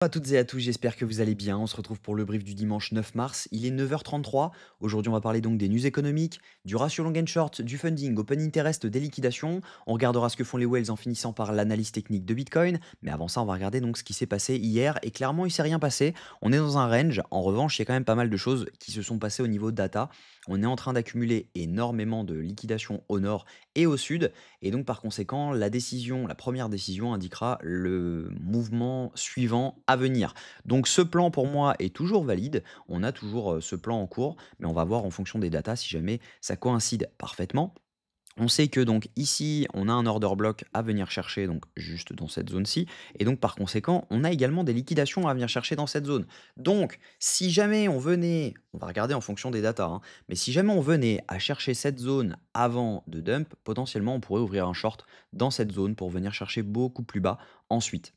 Bonjour à toutes et à tous, j'espère que vous allez bien. On se retrouve pour le brief du dimanche 9 mars. Il est 9h33. Aujourd'hui, on va parler donc des news économiques, du ratio long and short, du funding, open interest, des liquidations. On regardera ce que font les whales en finissant par l'analyse technique de Bitcoin. Mais avant ça, on va regarder donc ce qui s'est passé hier. Et clairement, il s'est rien passé. On est dans un range. En revanche, il y a quand même pas mal de choses qui se sont passées au niveau data. On est en train d'accumuler énormément de liquidations au nord et au sud. Et donc, par conséquent, la première décision indiquera le mouvement suivant à venir. Donc, ce plan, pour moi, est toujours valide. On a toujours ce plan en cours, mais on va voir en fonction des datas si jamais ça coïncide parfaitement. On sait que donc ici, on a un order block à venir chercher donc juste dans cette zone-ci et donc par conséquent, on a également des liquidations à venir chercher dans cette zone. Donc, si jamais on venait, on va regarder en fonction des datas, hein, mais si jamais on venait à chercher cette zone avant de dump, potentiellement on pourrait ouvrir un short dans cette zone pour venir chercher beaucoup plus bas ensuite.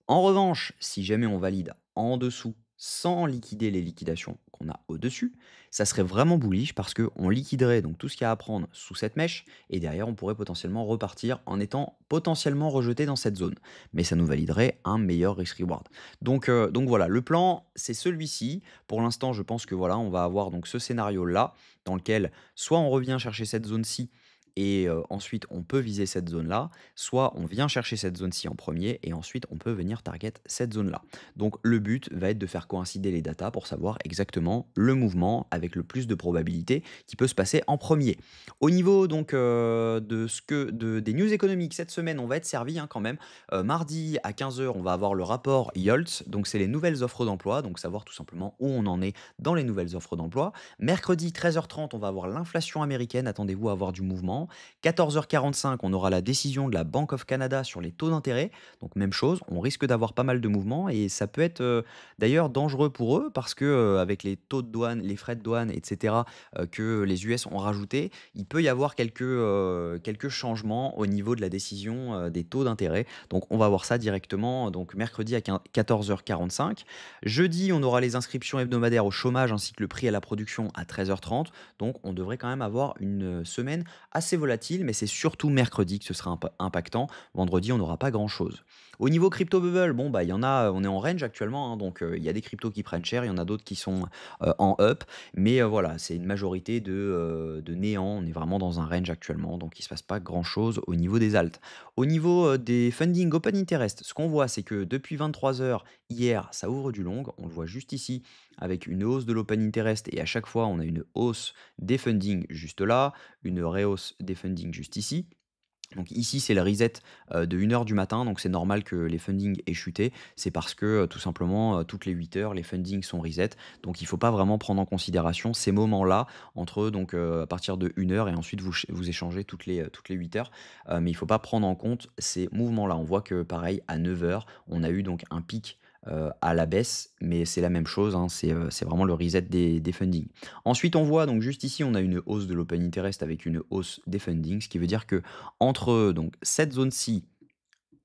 En revanche, si jamais on valide en dessous sans liquider les liquidations qu'on a au-dessus, ça serait vraiment bullish parce qu'on liquiderait donc tout ce qu'il y a à prendre sous cette mèche et derrière on pourrait potentiellement repartir en étant potentiellement rejeté dans cette zone. Mais ça nous validerait un meilleur risk-reward. Donc voilà, le plan c'est celui-ci. Pour l'instant, je pense que voilà, on va avoir donc ce scénario-là dans lequel soit on revient chercher cette zone-ci et ensuite on peut viser cette zone-là, soit on vient chercher cette zone-ci en premier et ensuite on peut venir target cette zone-là. Donc le but va être de faire coïncider les datas pour savoir exactement le mouvement avec le plus de probabilité qui peut se passer en premier. Au niveau donc des news économiques cette semaine, on va être servi hein, quand même. Mardi à 15h, on va avoir le rapport YOLTS, donc c'est les nouvelles offres d'emploi, donc savoir tout simplement où on en est dans les nouvelles offres d'emploi. Mercredi 13h30, on va avoir l'inflation américaine, attendez-vous à avoir du mouvement. 14h45, on aura la décision de la Bank of Canada sur les taux d'intérêt. Donc même chose, on risque d'avoir pas mal de mouvements et ça peut être d'ailleurs dangereux pour eux parce que avec les taux de douane, les frais de douane, etc., que les US ont rajouté, il peut y avoir quelques changements au niveau de la décision des taux d'intérêt. Donc on va voir ça directement donc mercredi à 14h45. Jeudi, on aura les inscriptions hebdomadaires au chômage ainsi que le prix à la production à 13h30. Donc on devrait quand même avoir une semaine assez volatile, mais c'est surtout mercredi que ce sera impactant. Vendredi, on n'aura pas grand-chose. Au niveau crypto bubble, bon bah il y en a, on est en range actuellement, hein, donc il y a des cryptos qui prennent cher, il y en a d'autres qui sont en up, mais voilà, c'est une majorité de néant. On est vraiment dans un range actuellement, donc il se passe pas grand-chose au niveau des alts. Au niveau des funding open interest, ce qu'on voit, c'est que depuis 23 heures hier, ça ouvre du long. On le voit juste ici avec une hausse de l'open interest et à chaque fois, on a une hausse des funding juste là, une rehausse des funding juste ici. Donc ici, c'est le reset de 1 heure du matin, donc c'est normal que les fundings aient chuté. C'est parce que tout simplement, toutes les 8 heures, les fundings sont reset. Donc il ne faut pas vraiment prendre en considération ces moments-là, entre donc à partir de 1 heure et ensuite vous échangez toutes les 8 heures. Mais il ne faut pas prendre en compte ces mouvements-là. On voit que pareil, à 9 heures, on a eu donc un pic à la baisse, mais c'est la même chose, hein, c'est vraiment le reset des fundings. Ensuite, on voit donc juste ici, on a une hausse de l'open interest avec une hausse des fundings, ce qui veut dire que entre donc cette zone-ci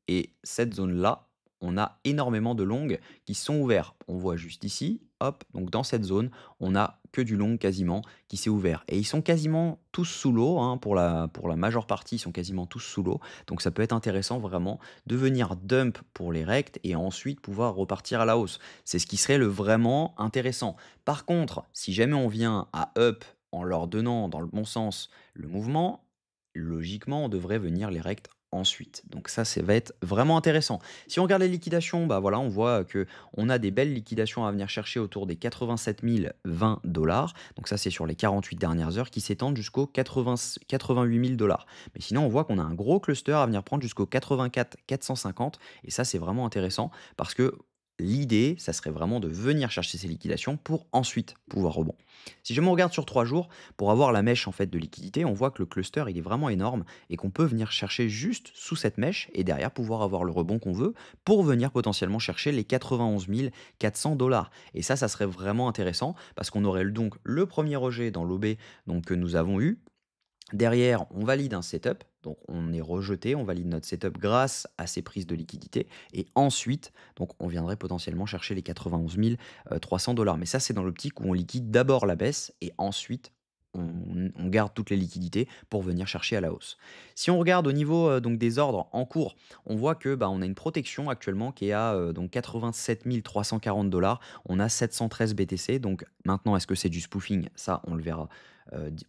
et cette zone-là, on a énormément de longs qui sont ouverts. On voit juste ici, hop, donc dans cette zone, on a que du long quasiment qui s'est ouvert. Et ils sont quasiment tous sous l'eau, hein, pour la majeure partie, ils sont quasiment tous sous l'eau. Donc ça peut être intéressant vraiment de venir dump pour les rects et ensuite pouvoir repartir à la hausse. C'est ce qui serait le vraiment intéressant. Par contre, si jamais on vient à up en leur donnant dans le bon sens le mouvement, logiquement, on devrait venir les rects ensuite. Donc ça va être vraiment intéressant. Si on regarde les liquidations, bah voilà, on voit que on a des belles liquidations à venir chercher autour des 87 020 dollars. Donc ça, c'est sur les 48 dernières heures qui s'étendent jusqu'aux 88 000 dollars. Mais sinon, on voit qu'on a un gros cluster à venir prendre jusqu'aux 84 450. Et ça, c'est vraiment intéressant parce que l'idée, ça serait vraiment de venir chercher ces liquidations pour ensuite pouvoir rebond. Si jamais on regarde sur 3 jours, pour avoir la mèche en fait de liquidité, on voit que le cluster il est vraiment énorme et qu'on peut venir chercher juste sous cette mèche et derrière pouvoir avoir le rebond qu'on veut pour venir potentiellement chercher les 91 400 dollars. Et ça serait vraiment intéressant parce qu'on aurait donc le premier rejet dans l'OB donc, que nous avons eu. Derrière, on valide un setup, donc on est rejeté, on valide notre setup grâce à ces prises de liquidité. Et ensuite, donc on viendrait potentiellement chercher les 91 300 dollars. Mais ça, c'est dans l'optique où on liquide d'abord la baisse et ensuite on garde toutes les liquidités pour venir chercher à la hausse. Si on regarde au niveau donc des ordres en cours, on voit que bah, on a une protection actuellement qui est à donc 87 340 $. On a 713 BTC. Donc maintenant, est-ce que c'est du spoofing? Ça, on le verra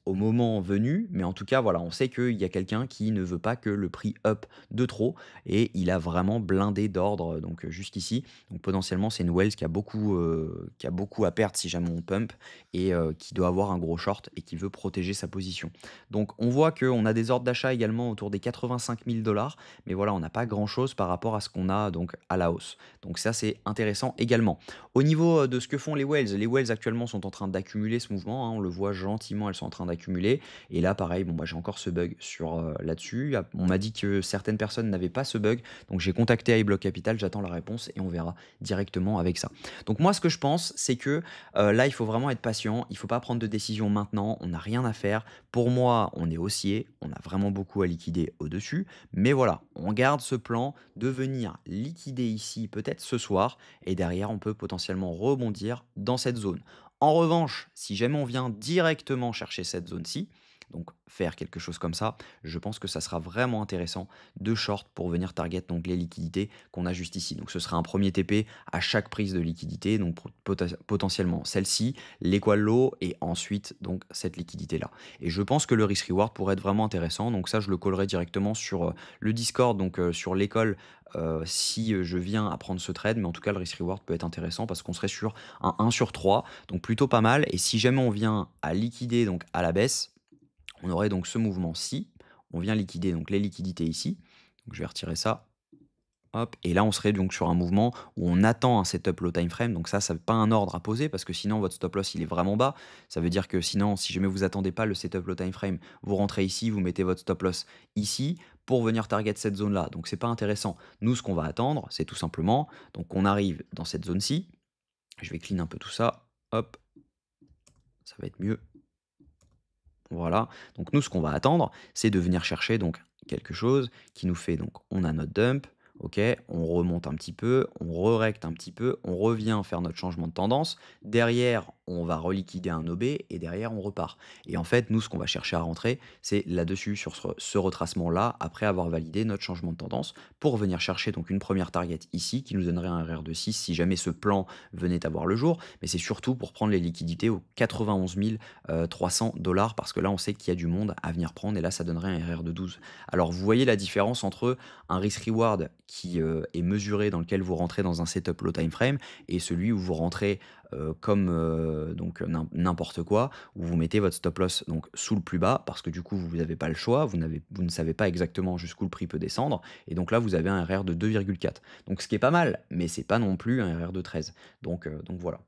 au moment venu. Mais en tout cas, voilà, on sait qu'il y a quelqu'un qui ne veut pas que le prix up de trop et il a vraiment blindé d'ordres donc jusqu'ici. Donc potentiellement, c'est une Wells qui a beaucoup à perdre si jamais on pump et qui doit avoir un gros short et qui veut protéger sa position. Donc on voit qu'on a des ordres d'achat également autour des 85 000 $, mais voilà, on n'a pas grand-chose par rapport à ce qu'on a donc à la hausse. Donc ça, c'est intéressant également. Au niveau de ce que font les whales actuellement sont en train d'accumuler ce mouvement, hein, on le voit gentiment, elles sont en train d'accumuler. Et là, pareil, bon, bah, j'ai encore ce bug sur là-dessus. On m'a dit que certaines personnes n'avaient pas ce bug, donc j'ai contacté iBlock Capital, j'attends la réponse et on verra directement avec ça. Donc moi, ce que je pense, c'est que là, il faut vraiment être patient. Il ne faut pas prendre de décision maintenant. On n'a rien à faire. Pour moi, on est haussier. On a vraiment beaucoup à liquider au-dessus. Mais voilà, on garde ce plan de venir liquider ici peut-être ce soir. Et derrière, on peut potentiellement rebondir dans cette zone. En revanche, si jamais on vient directement chercher cette zone-ci, donc faire quelque chose comme ça, je pense que ça sera vraiment intéressant de short pour venir target donc les liquidités qu'on a juste ici. Donc ce sera un premier TP à chaque prise de liquidité, donc potentiellement celle-ci, l'équal low et ensuite donc cette liquidité-là. Et je pense que le risk reward pourrait être vraiment intéressant. Donc ça, je le collerai directement sur le Discord, donc sur l'école si je viens à prendre ce trade, mais en tout cas le risk reward peut être intéressant parce qu'on serait sur un 1 sur 3, donc plutôt pas mal. Et si jamais on vient à liquider donc à la baisse, on aurait donc ce mouvement-ci. On vient liquider donc les liquidités ici. Donc je vais retirer ça. Hop, et là, on serait donc sur un mouvement où on attend un setup low time frame. Donc ça n'est pas un ordre à poser parce que sinon, votre stop loss, il est vraiment bas. Ça veut dire que sinon, si jamais vous attendez pas le setup low time frame, vous rentrez ici, vous mettez votre stop loss ici pour venir target cette zone-là. Donc c'est pas intéressant. Nous, ce qu'on va attendre, c'est tout simplement, donc on arrive dans cette zone-ci. Je vais clean un peu tout ça. Hop, ça va être mieux. Voilà. Donc nous, ce qu'on va attendre, c'est de venir chercher donc quelque chose qui nous fait donc on a notre dump, ok, on remonte un petit peu, on re-recte un petit peu, on revient faire notre changement de tendance. Derrière, on va reliquider un OB et derrière, on repart. Et en fait, nous, ce qu'on va chercher à rentrer, c'est là-dessus, sur ce retracement-là, après avoir validé notre changement de tendance, pour venir chercher donc une première target ici, qui nous donnerait un RR de 6 si jamais ce plan venait à voir le jour. Mais c'est surtout pour prendre les liquidités aux 91 300 $, parce que là, on sait qu'il y a du monde à venir prendre, et là, ça donnerait un RR de 12. Alors, vous voyez la différence entre un risk-reward qui est mesuré, dans lequel vous rentrez dans un setup low time frame, et celui où vous rentrez comme donc n'importe quoi, où vous mettez votre stop loss donc sous le plus bas, parce que du coup, vous n'avez pas le choix, vous ne savez pas exactement jusqu'où le prix peut descendre, et donc là, vous avez un RR de 2,4. Donc, ce qui est pas mal, mais c'est pas non plus un RR de 13. Donc voilà.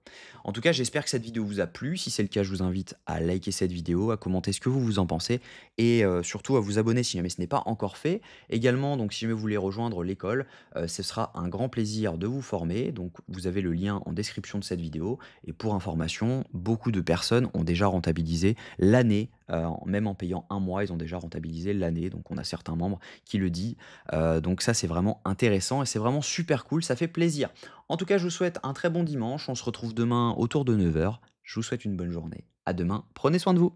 En tout cas, j'espère que cette vidéo vous a plu. Si c'est le cas, je vous invite à liker cette vidéo, à commenter ce que vous en pensez et surtout à vous abonner si jamais ce n'est pas encore fait. Également, donc si jamais vous voulez rejoindre l'école, ce sera un grand plaisir de vous former. Donc vous avez le lien en description de cette vidéo. Et pour information, beaucoup de personnes ont déjà rentabilisé l'année, même en payant un mois, ils ont déjà rentabilisé l'année. Donc on a certains membres qui le disent. Donc ça, c'est vraiment intéressant et c'est vraiment super cool. Ça fait plaisir. En tout cas, je vous souhaite un très bon dimanche. On se retrouve demain autour de 9 h. Je vous souhaite une bonne journée. À demain. Prenez soin de vous.